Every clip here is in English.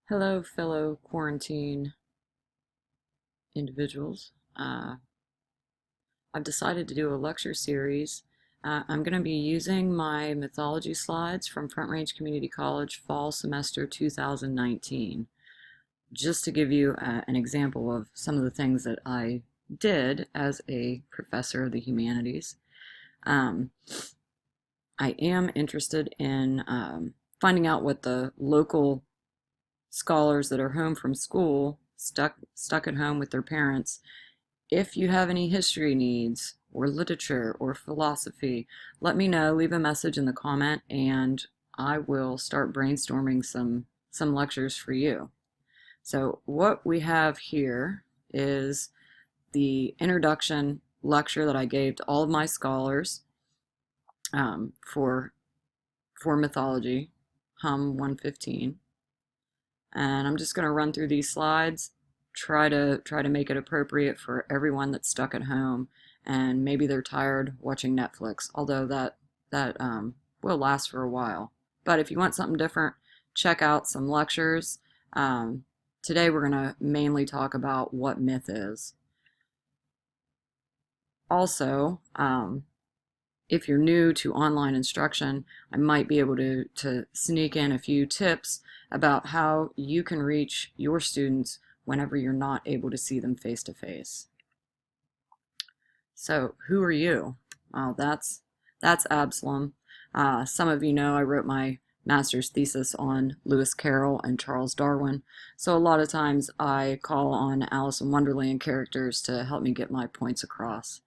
Hello, fellow quarantine individuals. I've decided to do a lecture series. I'm going to be using my mythology slides from Front Range Community College fall semester 2019, just to give you an example of some of the things that I did as a professor of the humanities. Um, I am interested in finding out what the local scholars that are home from school, stuck at home with their parents, if you have any history needs or literature or philosophy, let me know. Leave a message in the comment and I will start brainstorming some lectures for you. So what we have here is the introduction lecture that I gave to all of my scholars for mythology, Hum 115. And I'm just going to run through these slides, try to make it appropriate for everyone that's stuck at home and maybe they're tired watching Netflix, although that will last for a while. But if you want something different, check out some lectures. Today we're going to mainly talk about what myth is. Also, if you're new to online instruction, I might be able to sneak in a few tips about how you can reach your students whenever you're not able to see them face to face. So who are you? Well, that's Absalom. Some of you know I wrote my master's thesis on Lewis Carroll and Charles Darwin, so a lot of times I call on Alice in Wonderland characters to help me get my points across.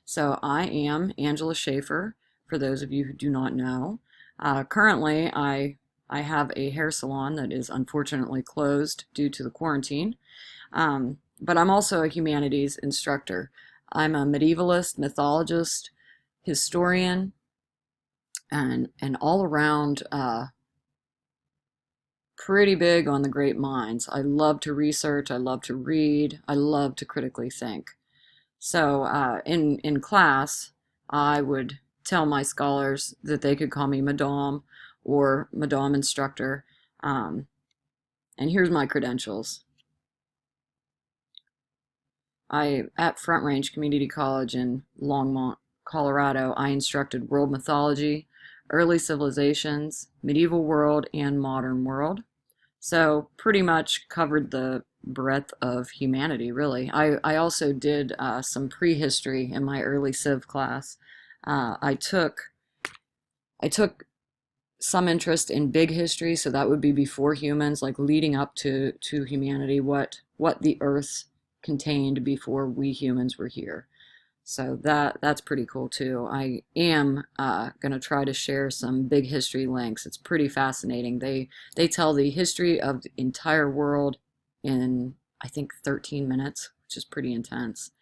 So I am Angela Schaefer, for those of you who do not know. Currently, I have a hair salon that is unfortunately closed due to the quarantine, but I'm also a humanities instructor. I'm a medievalist, mythologist, historian, and all around pretty big on the great minds. I love to research, I love to read, I love to critically think. So in class, I would tell my scholars that they could call me Madame or Madame Instructor. And here's my credentials. At Front Range Community College in Longmont, Colorado, I instructed world mythology, early civilizations, medieval world, and modern world. So pretty much covered the breadth of humanity, really. I also did some prehistory in my early civ class. I took some interest in big history, so that would be before humans, like leading up to humanity, what the Earth contained before we humans were here. So that's pretty cool too. I am going to try to share some big history links. It's pretty fascinating. They tell the history of the entire world in, I think, 13 minutes, which is pretty intense.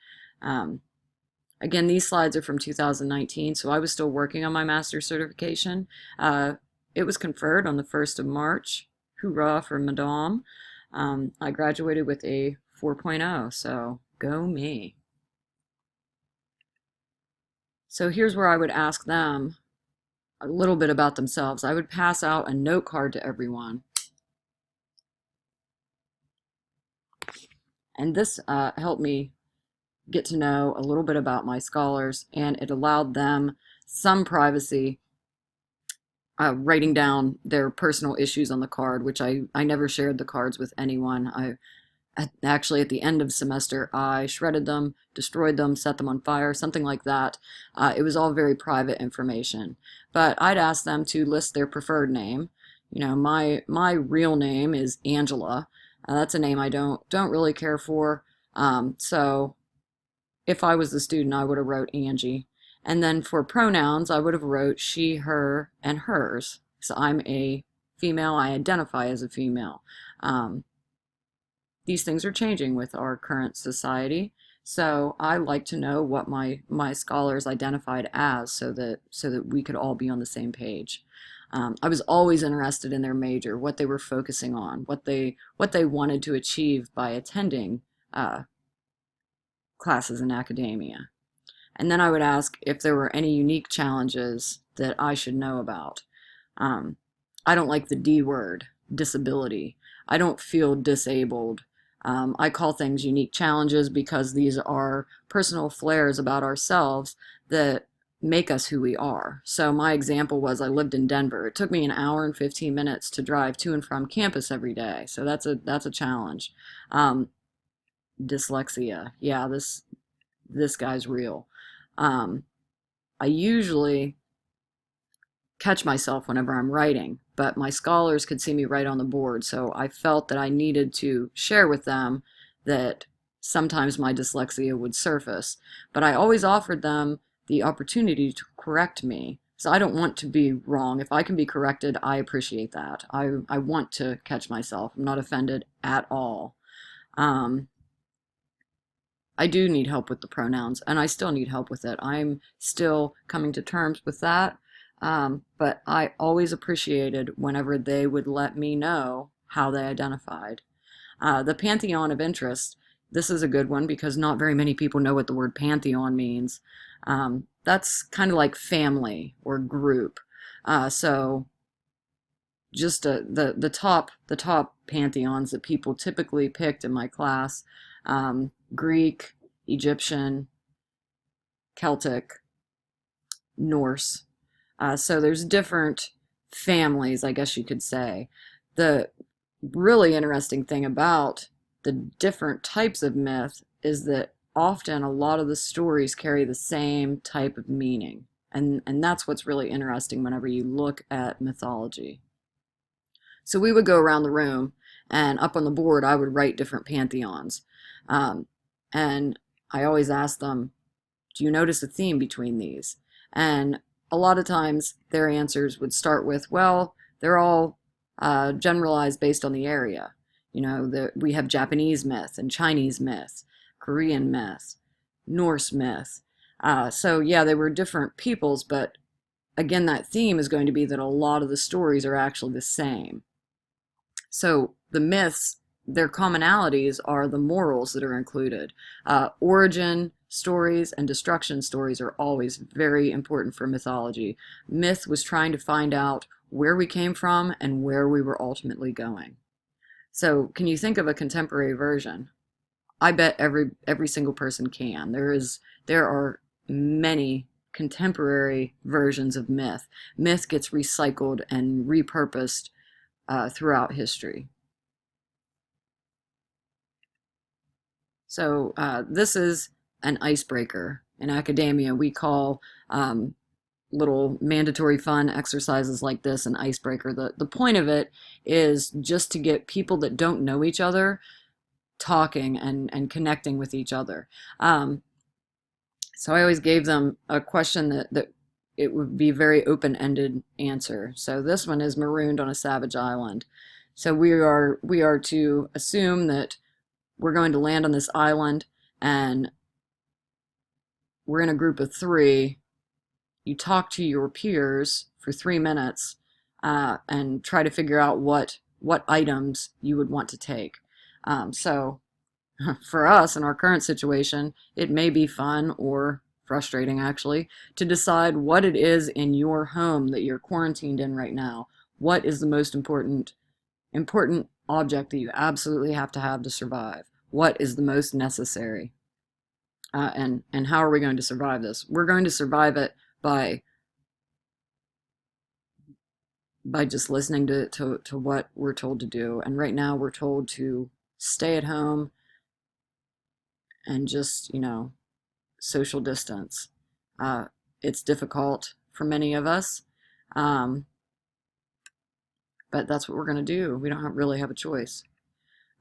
Again, these slides are from 2019, so I was still working on my master's certification. It was conferred on the 1st of March. Hoorah for Madame. I graduated with a 4.0, so go me. So here's where I would ask them a little bit about themselves. I would pass out a note card to everyone. And this helped me get to know a little bit about my scholars, and it allowed them some privacy, writing down their personal issues on the card, which I never shared the cards with anyone. Actually, at the end of semester, I shredded them, destroyed them, set them on fire, something like that. It was all very private information. But I'd ask them to list their preferred name. You know, my real name is Angela. That's a name I don't really care for. So if I was the student, I would have wrote Angie. And then for pronouns, I would have wrote she, her, and hers. So I'm a female. I identify as a female. These things are changing with our current society, so I like to know what my scholars identified as, so that we could all be on the same page. I was always interested in their major, what they were focusing on, what they wanted to achieve by attending classes in academia. And then I would ask if there were any unique challenges that I should know about. I don't like the D word. disability. I don't feel disabled. I call things unique challenges because these are personal flares about ourselves that make us who we are. So my example was I lived in Denver. It took me an hour and 15 minutes to drive to and from campus every day. So that's a challenge. Dyslexia. Yeah, this guy's real. I usually catch myself whenever I'm writing, but my scholars could see me write on the board, so I felt that I needed to share with them that sometimes my dyslexia would surface, but I always offered them the opportunity to correct me. So I don't want to be wrong. If I can be corrected, I appreciate that. I want to catch myself. I'm not offended at all. I do need help with the pronouns, and I still need help with it. I'm still coming to terms with that, but I always appreciated whenever they would let me know how they identified. The pantheon of interest, this is a good one because not very many people know what the word pantheon means. That's kind of like family or group. So just the top pantheons that people typically picked in my class: Greek, Egyptian, Celtic, Norse. So there's different families, I guess you could say. The really interesting thing about the different types of myth is that often a lot of the stories carry the same type of meaning. And that's what's really interesting whenever you look at mythology. So we would go around the room, and up on the board I would write different pantheons. And I always ask them, do you notice a theme between these? And a lot of times their answers would start with, well, they're all generalized based on the area. You know, we have Japanese myth and Chinese myth, Korean myth, Norse myth. So yeah, they were different peoples, but again, that theme is going to be that a lot of the stories are actually the same. So the myths, their commonalities are the morals that are included. Origin stories and destruction stories are always very important for mythology. Myth was trying to find out where we came from and where we were ultimately going. So can you think of a contemporary version? I bet every single person can. There are many contemporary versions of myth. Myth gets recycled and repurposed throughout history. So this is an icebreaker. In academia, we call little mandatory fun exercises like this an icebreaker. The point of it is just to get people that don't know each other talking and connecting with each other. So I always gave them a question that it would be very open-ended answer. So this one is marooned on a savage island. So we are to assume that we're going to land on this island, and we're in a group of 3. You talk to your peers for 3 minutes and try to figure out what items you would want to take. So for us in our current situation, it may be fun or frustrating actually to decide what it is in your home that you're quarantined in right now. What is the most important object that you absolutely have to have to survive? What is the most necessary? And how are we going to survive this? We're going to survive it by just listening to what we're told to do. And right now we're told to stay at home and just, social distance. It's difficult for many of us, but that's what we're going to do. We don't really have a choice.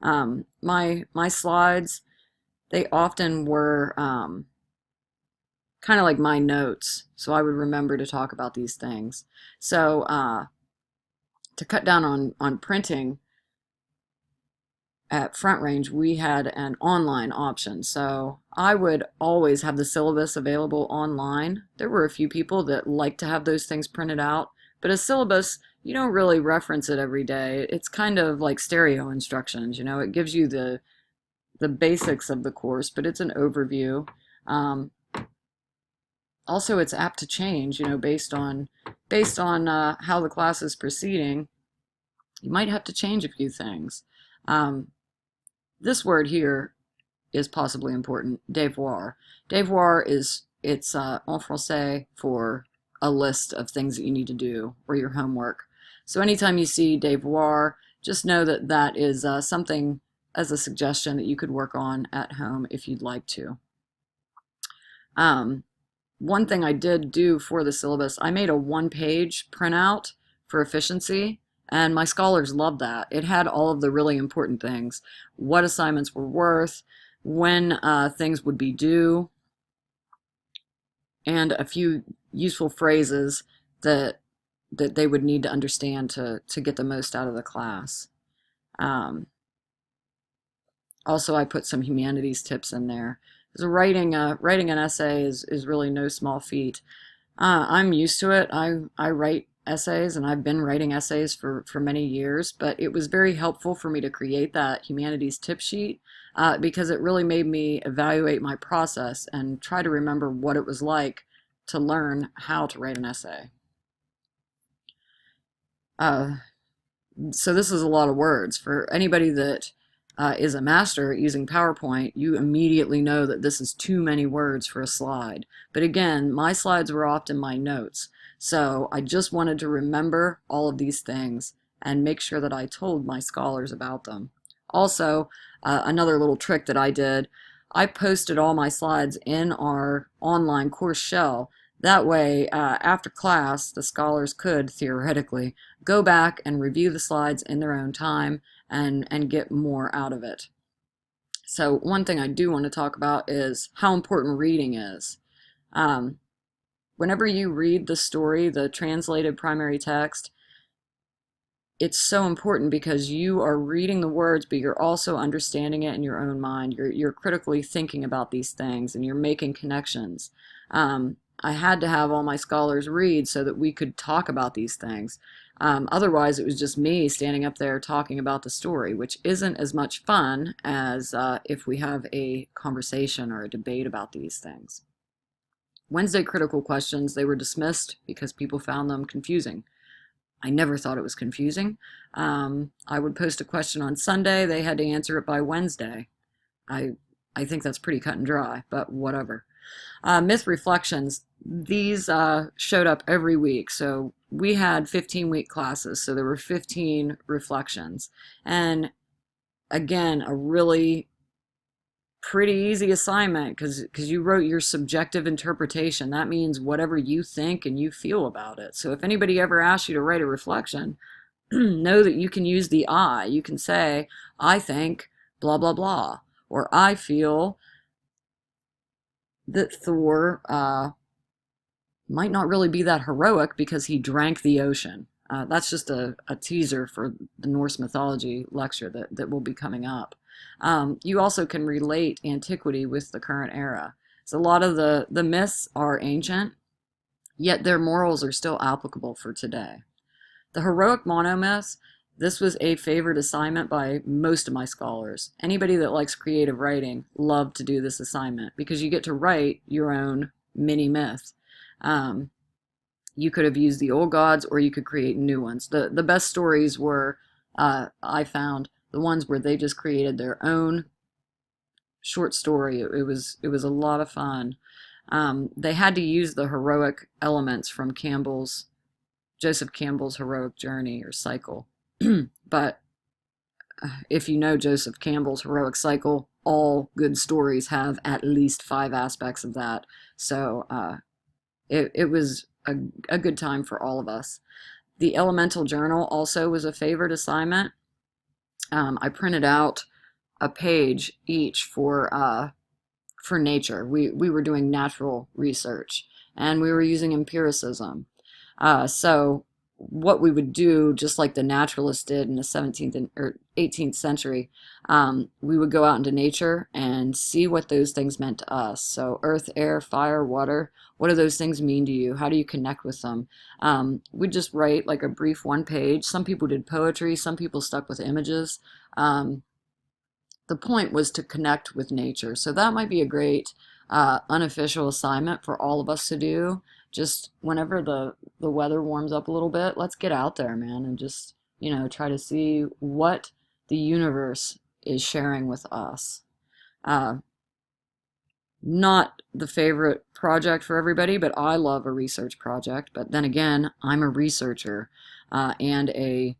My slides, they often were kind of like my notes, so I would remember to talk about these things. So to cut down on printing, at Front Range, we had an online option. So I would always have the syllabus available online. There were a few people that like to have those things printed out, but a syllabus, you don't really reference it every day. It's kind of like stereo instructions, it gives you the basics of the course, but it's an overview. Also, it's apt to change, based on how the class is proceeding. you might have to change a few things. This word here is possibly important, devoir. Devoir it's en français for a list of things that you need to do or your homework. So anytime you see devoir, just know that that is something as a suggestion that you could work on at home if you'd like to. One thing I did do for the syllabus, I made a one-page printout for efficiency, and my scholars loved that. It had all of the really important things, what assignments were worth, when things would be due, and a few useful phrases that they would need to understand to get the most out of the class. Also, I put some humanities tips in there. So writing an essay is really no small feat. I'm used to it. I write essays, and I've been writing essays for many years, but it was very helpful for me to create that humanities tip sheet because it really made me evaluate my process and try to remember what it was like to learn how to write an essay. So this is a lot of words. For anybody that is a master at using PowerPoint, you immediately know that this is too many words for a slide. But again, my slides were often my notes. So I just wanted to remember all of these things and make sure that I told my scholars about them. Also, another little trick that I did, I posted all my slides in our online course shell. That way, after class, the scholars could, theoretically, go back and review the slides in their own time and get more out of it. So one thing I do want to talk about is how important reading is. Whenever you read the story, the translated primary text, it's so important because you are reading the words, but you're also understanding it in your own mind. You're critically thinking about these things, and you're making connections. I had to have all my scholars read so that we could talk about these things. Otherwise, it was just me standing up there talking about the story, which isn't as much fun as if we have a conversation or a debate about these things. Wednesday critical questions, they were dismissed because people found them confusing. I never thought it was confusing. I would post a question on Sunday. They had to answer it by Wednesday. I think that's pretty cut and dry, but whatever. Myth reflections, these showed up every week. So we had 15-week classes, so there were 15 reflections. And again, a really pretty easy assignment because you wrote your subjective interpretation. That means whatever you think and you feel about it. So if anybody ever asks you to write a reflection, know that you can use the I. You can say, I think blah, blah, blah, or I feel that Thor might not really be that heroic because he drank the ocean. That's just a teaser for the Norse mythology lecture that will be coming up. You also can relate antiquity with the current era. So a lot of the myths are ancient, yet their morals are still applicable for today. The heroic monomyths, this was a favored assignment by most of my scholars. Anybody that likes creative writing loved to do this assignment because you get to write your own mini myth. You could have used the old gods or you could create new ones. The best stories were, I found, the ones where they just created their own short story. It was a lot of fun. They had to use the heroic elements from Joseph Campbell's heroic journey or cycle. But if you know Joseph Campbell's heroic cycle, all good stories have at least 5 aspects of that. So it was a good time for all of us. The elemental journal also was a favored assignment. I printed out a page each for nature. We were doing natural research, and we were using empiricism. So what we would do, just like the naturalists did in the 17th or 18th century, we would go out into nature and see what those things meant to us. So earth, air, fire, water, what do those things mean to you? How do you connect with them? We'd just write like a brief 1 page. Some people did poetry, some people stuck with images. The point was to connect with nature. So that might be a great unofficial assignment for all of us to do. Just whenever the weather warms up a little bit, let's get out there, man, and just, try to see what the universe is sharing with us. Not the favorite project for everybody, but I love a research project. But then again, I'm a researcher and a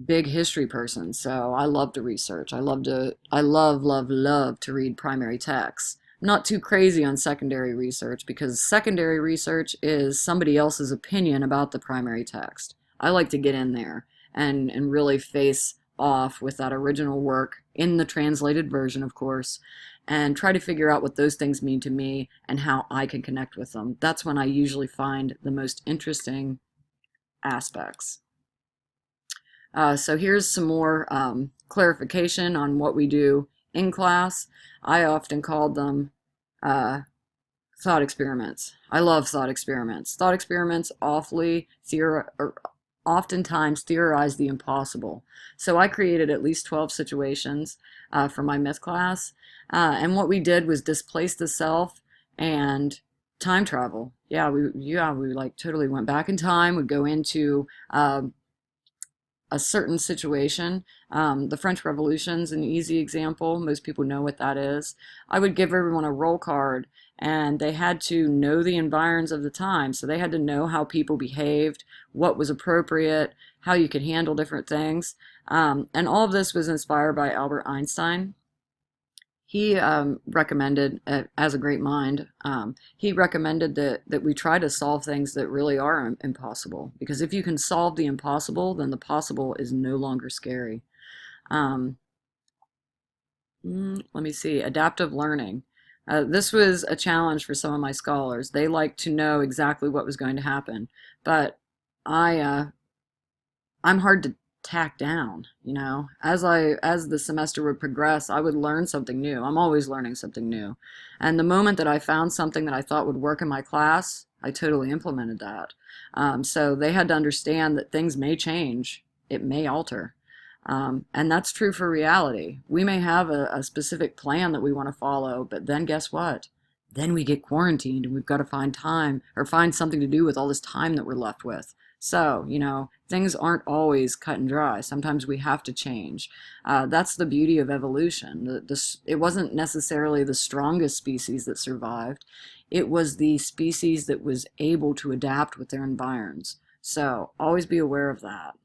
big history person, so I love to research. I love to read primary texts. I'm not too crazy on secondary research because secondary research is somebody else's opinion about the primary text. I like to get in there and really face off with that original work in the translated version, of course, and try to figure out what those things mean to me and how I can connect with them. That's when I usually find the most interesting aspects. So here's some more clarification on what we do in class. I often called them thought experiments. I love thought experiments. Thought experiments oftentimes theorize the impossible. So I created at least 12 situations for my myth class. And what we did was displace the self and time travel. Yeah, we like totally went back in time. We'd go into a certain situation. The French Revolution's an easy example. Most people know what that is. I would give everyone a roll card, and they had to know the environs of the time. So they had to know how people behaved, what was appropriate, how you could handle different things. And all of this was inspired by Albert Einstein. He recommended, as a great mind, he recommended that we try to solve things that really are impossible. Because if you can solve the impossible, then the possible is no longer scary. Let me see, adaptive learning. This was a challenge for some of my scholars. They liked to know exactly what was going to happen. But I'm hard to tack down, as the semester would progress. I would learn something new. I'm always learning something new, and the moment that I found something that I thought would work in my class, I totally implemented that. So they had to understand that things may change, it may alter, and that's true for reality. We may have a specific plan that we want to follow, but then guess what? Then we get quarantined and we've got to find time or find something to do with all this time that we're left with. So, things aren't always cut and dry. Sometimes we have to change. That's the beauty of evolution. It wasn't necessarily the strongest species that survived. It was the species that was able to adapt with their environs. So, always be aware of that.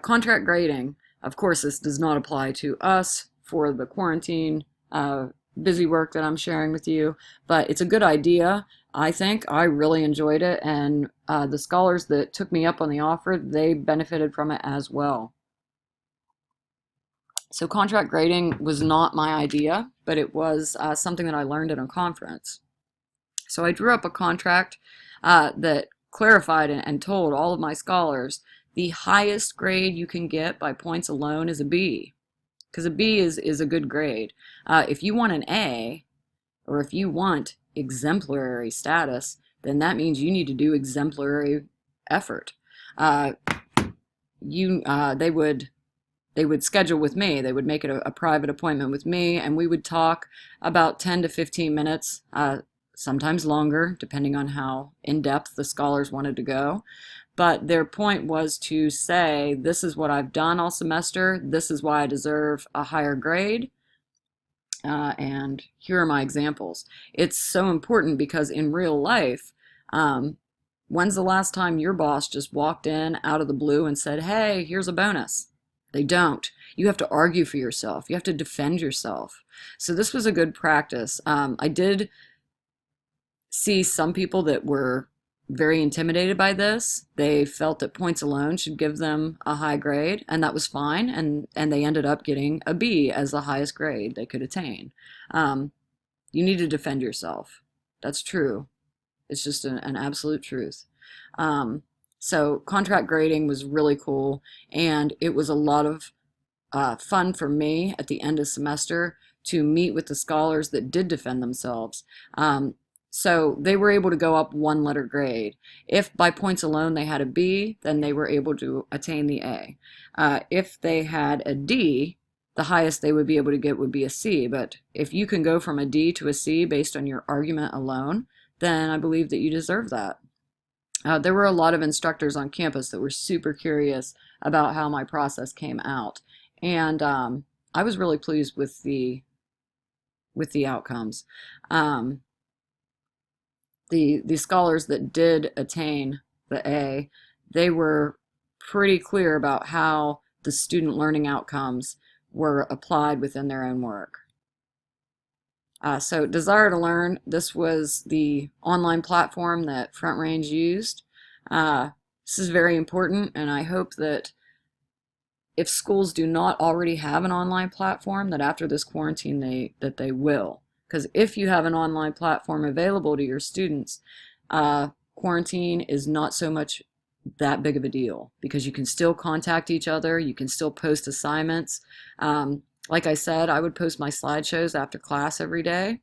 Contract grading. Of course, this does not apply to us for the quarantine busy work that I'm sharing with you, but it's a good idea. I think I really enjoyed it, and the scholars that took me up on the offer, they benefited from it as well. So contract grading was not my idea, but it was something that I learned in a conference. So I drew up a contract that clarified and told all of my scholars the highest grade you can get by points alone is a B. Because a B is a good grade. If you want an A, or if you want exemplary status, then that means you need to do exemplary effort. They would schedule with me. They would make it a private appointment with me, and we would talk about 10 to 15 minutes, sometimes longer, depending on how in-depth the scholars wanted to go. But their point was to say, this is what I've done all semester, this is why I deserve a higher grade, and here are my examples. It's so important because in real life, when's the last time your boss just walked in out of the blue and said, hey, here's a bonus? They don't. You have to argue for yourself. You have to defend yourself. So this was a good practice. I did see some people that were very intimidated by this. They felt that points alone should give them a high grade, and that was fine, and they ended up getting a B as the highest grade they could attain. You need to defend yourself. That's true. It's just an absolute truth. So contract grading was really cool, and it was a lot of fun for me at the end of semester to meet with the scholars that did defend themselves. So they were able to go up one letter grade. If by points alone they had a B, then they were able to attain the A. If they had a D, the highest they would be able to get would be a C. But if you can go from a D to a C based on your argument alone, then I believe that you deserve that. There were a lot of instructors on campus that were super curious about how my process came out, and I was really pleased with the outcomes. Um, the scholars that did attain the A, they were pretty clear about how the student learning outcomes were applied within their own work. So Desire to Learn, this was the online platform that Front Range used. This is very important, and I hope that if schools do not already have an online platform, that after this quarantine they will. Because if you have an online platform available to your students, quarantine is not so much that big of a deal, because you can still contact each other, you can still post assignments. Like I said, I would post my slideshows after class every day,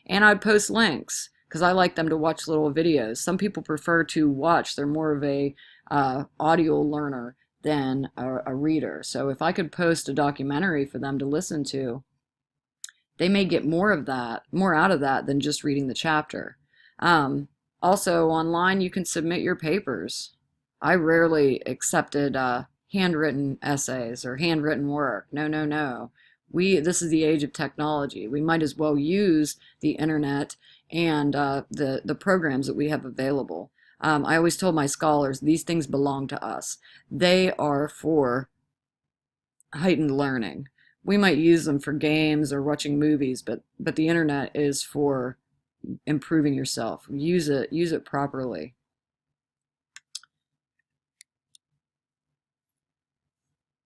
and I'd post links because I like them to watch little videos. Some people prefer to watch, they're more of a audio learner than a reader. So if I could post a documentary for them to listen to, they may get more out of that than just reading the chapter. Also, online you can submit your papers. I rarely accepted handwritten essays or handwritten work. No, no, no. This is the age of technology. We might as well use the internet and the programs that we have available. I always told my scholars, these things belong to us. They are for heightened learning. We might use them for games or watching movies, but the internet is for improving yourself. Use it properly.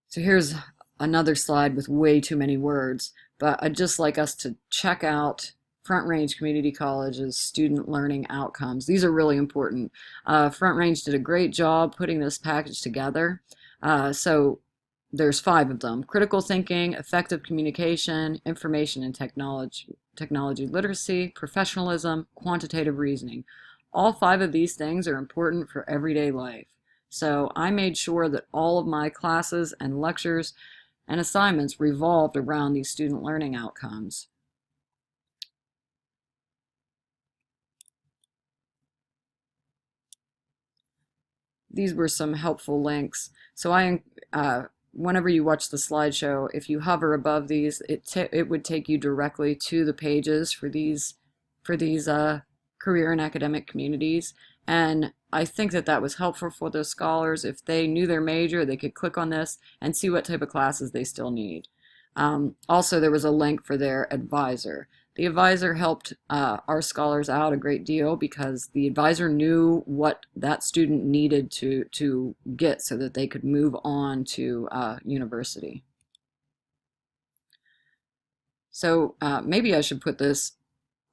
So here's another slide with way too many words, but I'd just like us to check out Front Range Community College's student learning outcomes. These are really important. Front Range did a great job putting this package together. So there's 5 of them: critical thinking, effective communication, information and technology literacy, professionalism, quantitative reasoning. All 5 of these things are important for everyday life. So I made sure that all of my classes and lectures and assignments revolved around these student learning outcomes. These were some helpful links. So whenever you watch the slideshow, if you hover above these, it would take you directly to the pages for these career and academic communities. And I think that was helpful for those scholars. If they knew their major, they could click on this and see what type of classes they still need. Also, there was a link for their advisor. The advisor helped our scholars out a great deal because the advisor knew what that student needed to get so that they could move on to university. So maybe I should put this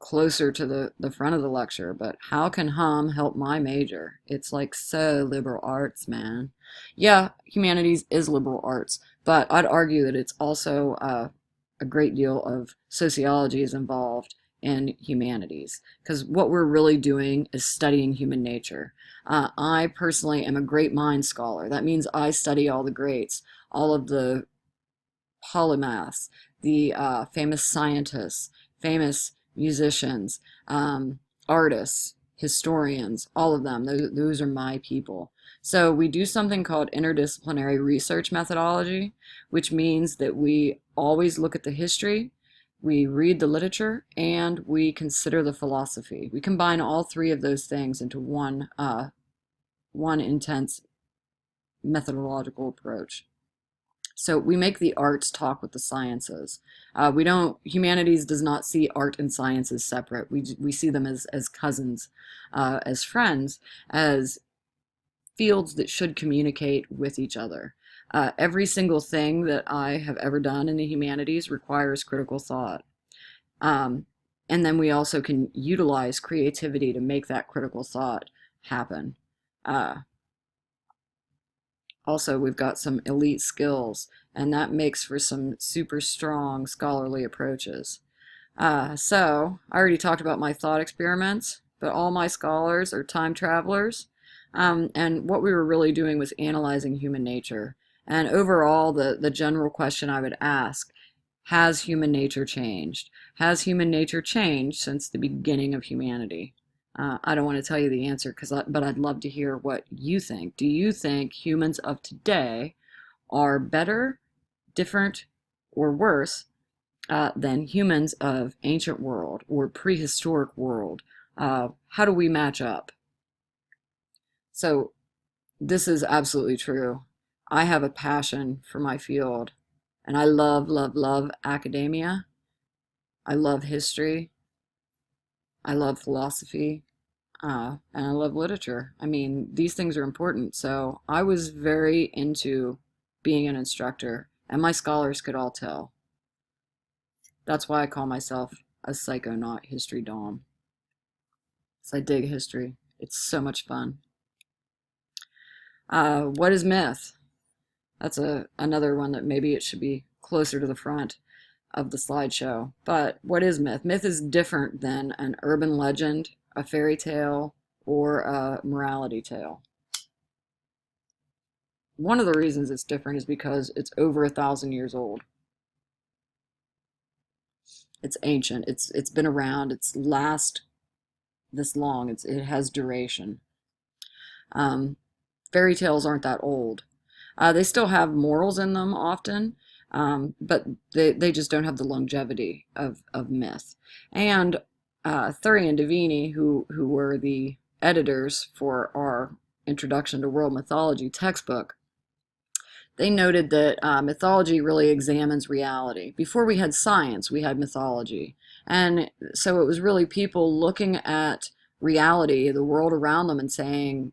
closer to the front of the lecture, but how can hum help my major? It's like so liberal arts, man. Yeah, humanities is liberal arts, but I'd argue that it's also a great deal of sociology is involved in humanities, because what we're really doing is studying human nature. I personally am a great mind scholar. That means I study all the greats, all of the polymaths, the famous scientists, famous musicians, artists, historians, all of them. Those are my people. So we do something called interdisciplinary research methodology, which means that we always look at the history, we read the literature, and we consider the philosophy. We combine all 3 of those things into one intense methodological approach. So we make the arts talk with the sciences. Humanities does not see art and science as separate. We see them as cousins, as friends, as fields that should communicate with each other. Every single thing that I have ever done in the humanities requires critical thought. And then we also can utilize creativity to make that critical thought happen. Also, we've got some elite skills, and that makes for some super strong scholarly approaches. So, I already talked about my thought experiments, but all my scholars are time travelers. And what we were really doing was analyzing human nature. And overall, the general question I would ask, has human nature changed? Has human nature changed since the beginning of humanity? I don't want to tell you the answer, but I'd love to hear what you think. Do you think humans of today are better, different, or worse than humans of ancient world or prehistoric world? How do we match up? So this is absolutely true. I have a passion for my field, and I love, love, love academia. I love history. I love philosophy. And I love literature. I mean, these things are important. So I was very into being an instructor, and my scholars could all tell. That's why I call myself a psychonaut history dom. So I dig history. It's so much fun. What is myth? That's another one that maybe it should be closer to the front of the slideshow. But what is myth? Myth is different than an urban legend, a fairy tale, or a morality tale. One of the reasons it's different is because it's over 1,000 years old. It's ancient. It's been around. It's last this long. It has duration. Fairy tales aren't that old. They still have morals in them often, but they just don't have the longevity of myth. And Thury and Davini, who were the editors for our Introduction to World Mythology textbook, they noted that mythology really examines reality. Before we had science, we had mythology. And so it was really people looking at reality, the world around them, and saying,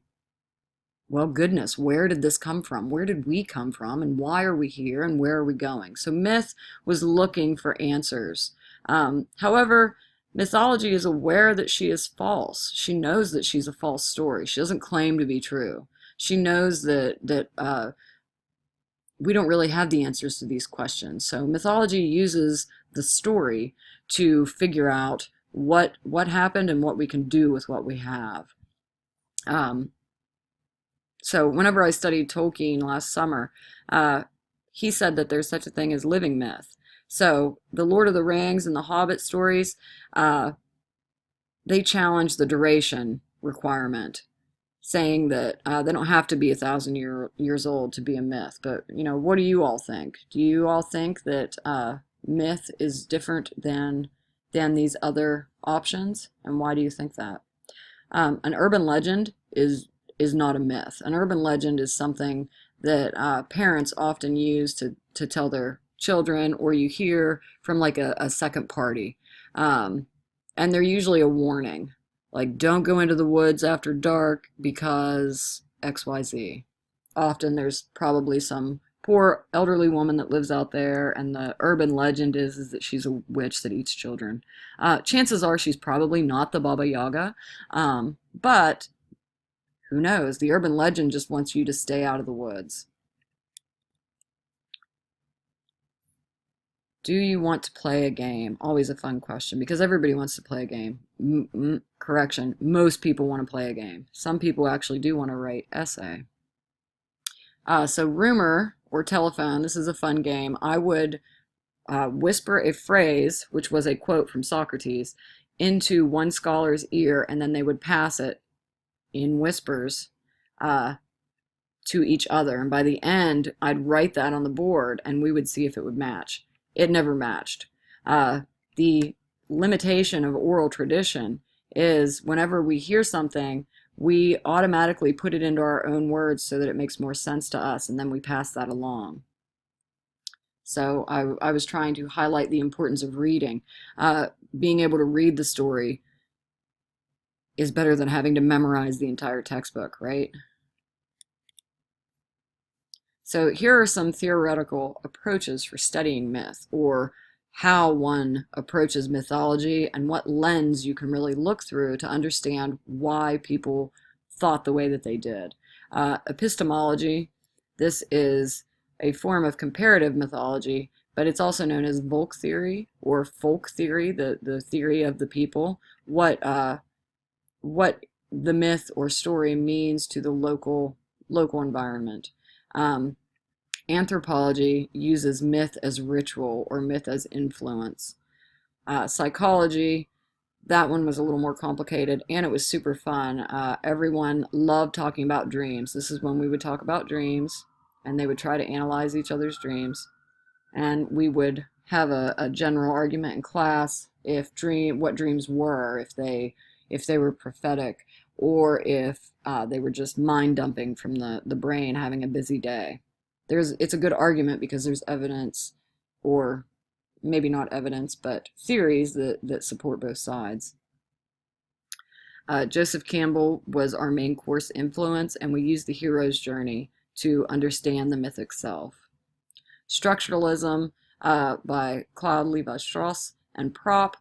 well, goodness, where did this come from? Where did we come from? And why are we here? And where are we going? So myth was looking for answers. However, mythology is aware that she is false. She knows that she's a false story. She doesn't claim to be true. She knows that we don't really have the answers to these questions. So mythology uses the story to figure out what happened and what we can do with what we have. So whenever I studied Tolkien last summer, he said that there's such a thing as living myth. So the Lord of the Rings and the Hobbit stories, they challenge the duration requirement, saying that they don't have to be 1,000 years old to be a myth. But, what do you all think? Do you all think that myth is different than these other options? And why do you think that? An urban legend is not a myth. An urban legend is something that parents often use to tell their children, or you hear from like a second party. And they're usually a warning. Like, don't go into the woods after dark because XYZ. Often there's probably some poor elderly woman that lives out there, and the urban legend is that she's a witch that eats children. Chances are she's probably not the Baba Yaga, but who knows? The urban legend just wants you to stay out of the woods. Do you want to play a game? Always a fun question, because everybody wants to play a game. Correction, most people want to play a game. Some people actually do want to write essay. So rumor or telephone, this is a fun game. I would whisper a phrase, which was a quote from Socrates, into one scholar's ear, and then they would pass it in whispers to each other. And by the end, I'd write that on the board, and we would see if it would match. It never matched. The limitation of oral tradition is whenever we hear something, we automatically put it into our own words so that it makes more sense to us, and then we pass that along. So I was trying to highlight the importance of reading. Being able to read the story is better than having to memorize the entire textbook, right? So here are some theoretical approaches for studying myth, or how one approaches mythology and what lens you can really look through to understand why people thought the way that they did. Epistemology, this is a form of comparative mythology, but it's also known as Volk theory or folk theory, the theory of the people, what the myth or story means to the local environment. Anthropology uses myth as ritual or myth as influence. Psychology That one was a little more complicated, and it was super fun. Everyone loved talking about dreams. This is when we would talk about dreams, and they would try to analyze each other's dreams. And we would have a general argument in class if what dreams were, if they were prophetic, or if they were just mind dumping from the brain having a busy day. It's a good argument because there's evidence, or maybe not evidence, but theories that support both sides. Joseph Campbell was our main course influence, and we used the hero's journey to understand the mythic self. Structuralism by Claude Levi-Strauss and Prop,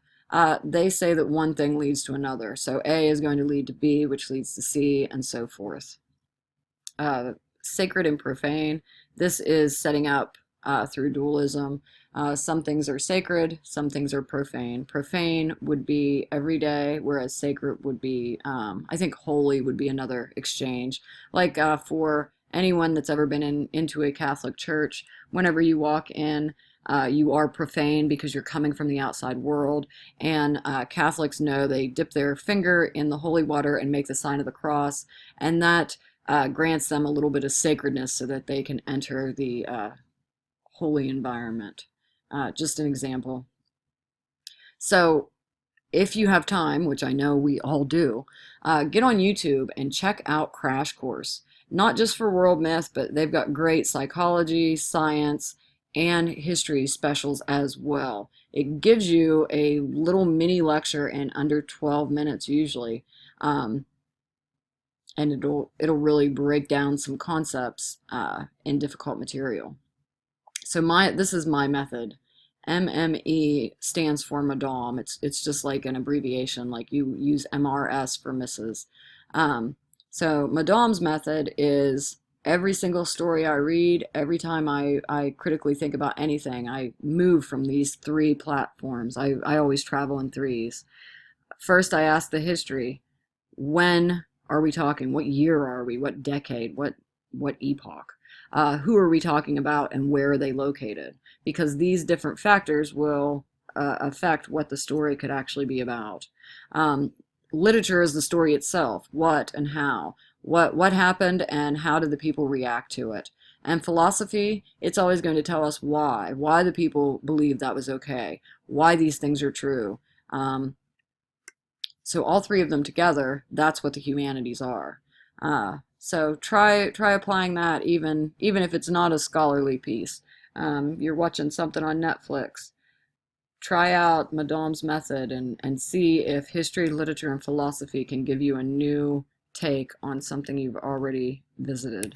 they say that one thing leads to another. So A is going to lead to B, which leads to C, and so forth. Sacred and profane, this is setting up through dualism. Some things are sacred, some things are profane. Profane would be everyday, whereas sacred would be, I think holy would be another exchange. Like for anyone that's ever been into a Catholic church, whenever you walk in, you are profane because you're coming from the outside world. And Catholics know they dip their finger in the holy water and make the sign of the cross, and that grants them a little bit of sacredness so that they can enter the holy environment. Just an example. So if you have time, which I know we all do, get on YouTube and check out Crash Course. Not just for world myth, but they've got great psychology, science, and history specials as well. It gives you a little mini lecture in under 12 minutes usually, and it'll really break down some concepts in difficult material. So this is my method. MME stands for Madame. It's just like an abbreviation, like you use MRS for Mrs. So Madame's method is every single story I read, every time I critically think about anything, I move from these three platforms. I always travel in threes. First, I ask the history. When are we talking? What year are we? What decade? What epoch? Who are we talking about, and where are they located? Because these different factors will affect what the story could actually be about. Literature is the story itself. What and how. What happened and how did the people react to it? And philosophy, it's always going to tell us why the people believe that was okay, why these things are true. So all three of them together, that's what the humanities are. So try applying that, even if it's not a scholarly piece. You're watching something on Netflix. Try out Madame's method and see if history, literature, and philosophy can give you a new take on something you've already visited.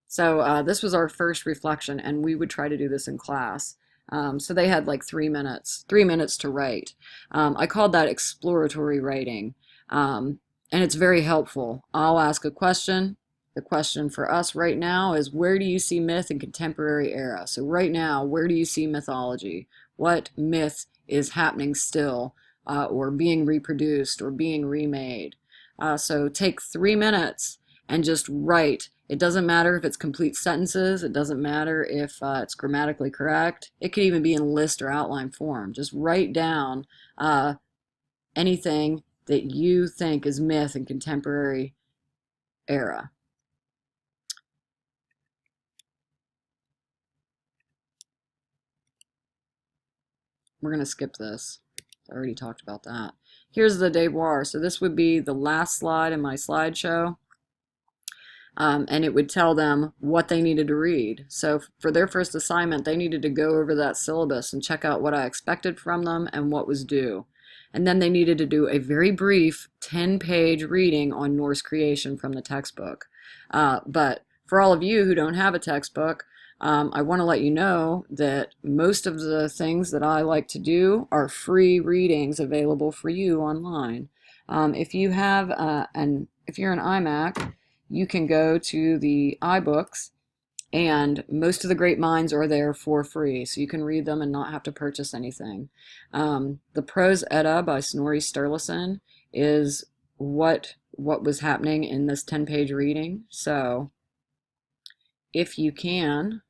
So this was our first reflection, and we would try to do this in class. So they had like 3 minutes to write. I called that exploratory writing. And it's very helpful. I'll ask a question. The question for us right now is, where do you see myth in contemporary era? So right now, where do you see mythology? What myth is happening still, or being reproduced, or being remade? So take 3 minutes and just write. It doesn't matter if it's complete sentences. It doesn't matter if it's grammatically correct. It could even be in list or outline form. Just write down anything that you think is myth in contemporary era. We're going to skip this. I already talked about that. Here's the devoir. So this would be the last slide in my slideshow. And it would tell them what they needed to read. So for their first assignment, they needed to go over that syllabus and check out what I expected from them and what was due. And then they needed to do a very brief 10-page reading on Norse creation from the textbook. But for all of you who don't have a textbook, I want to let you know that most of the things that I like to do are free readings available for you online. If you have if you're an iMac, you can go to the iBooks, and most of the great minds are there for free, so you can read them and not have to purchase anything. The Prose Edda by Snorri Sturluson is what was happening in this 10-page reading. So if you can,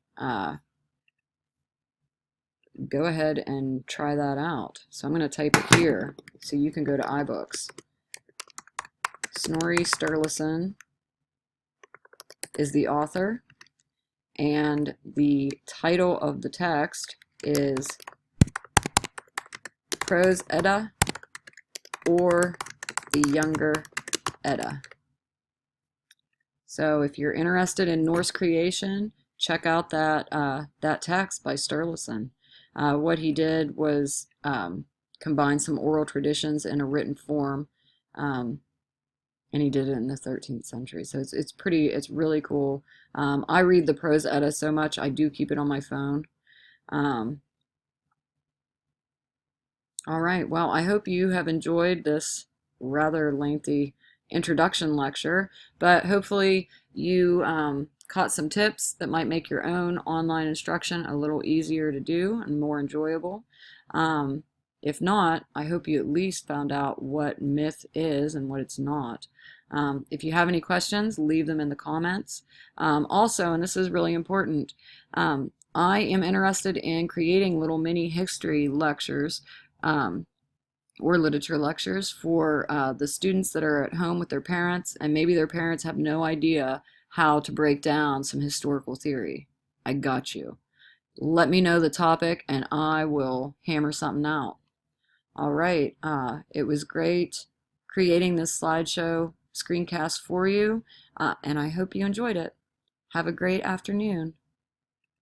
go ahead and try that out. So I'm going to type it here so you can go to iBooks. Snorri Sturluson is the author, and the title of the text is Prose Edda or the Younger Edda. So if you're interested in Norse creation, check out that text by Sturluson. What he did was combine some oral traditions in a written form, and he did it in the 13th century. So it's really cool. I read the Prose Edda so much, I do keep it on my phone. All right, well, I hope you have enjoyed this rather lengthy introduction lecture, but hopefully you caught some tips that might make your own online instruction a little easier to do and more enjoyable. If not, I hope you at least found out what myth is and what it's not. If you have any questions, leave them in the comments. Also, and this is really important, I am interested in creating little mini history lectures or literature lectures for the students that are at home with their parents, and maybe their parents have no idea how to break down some historical theory. I got you. Let me know the topic and I will hammer something out. All right, it was great creating this slideshow screencast for you, and I hope you enjoyed it. Have a great afternoon.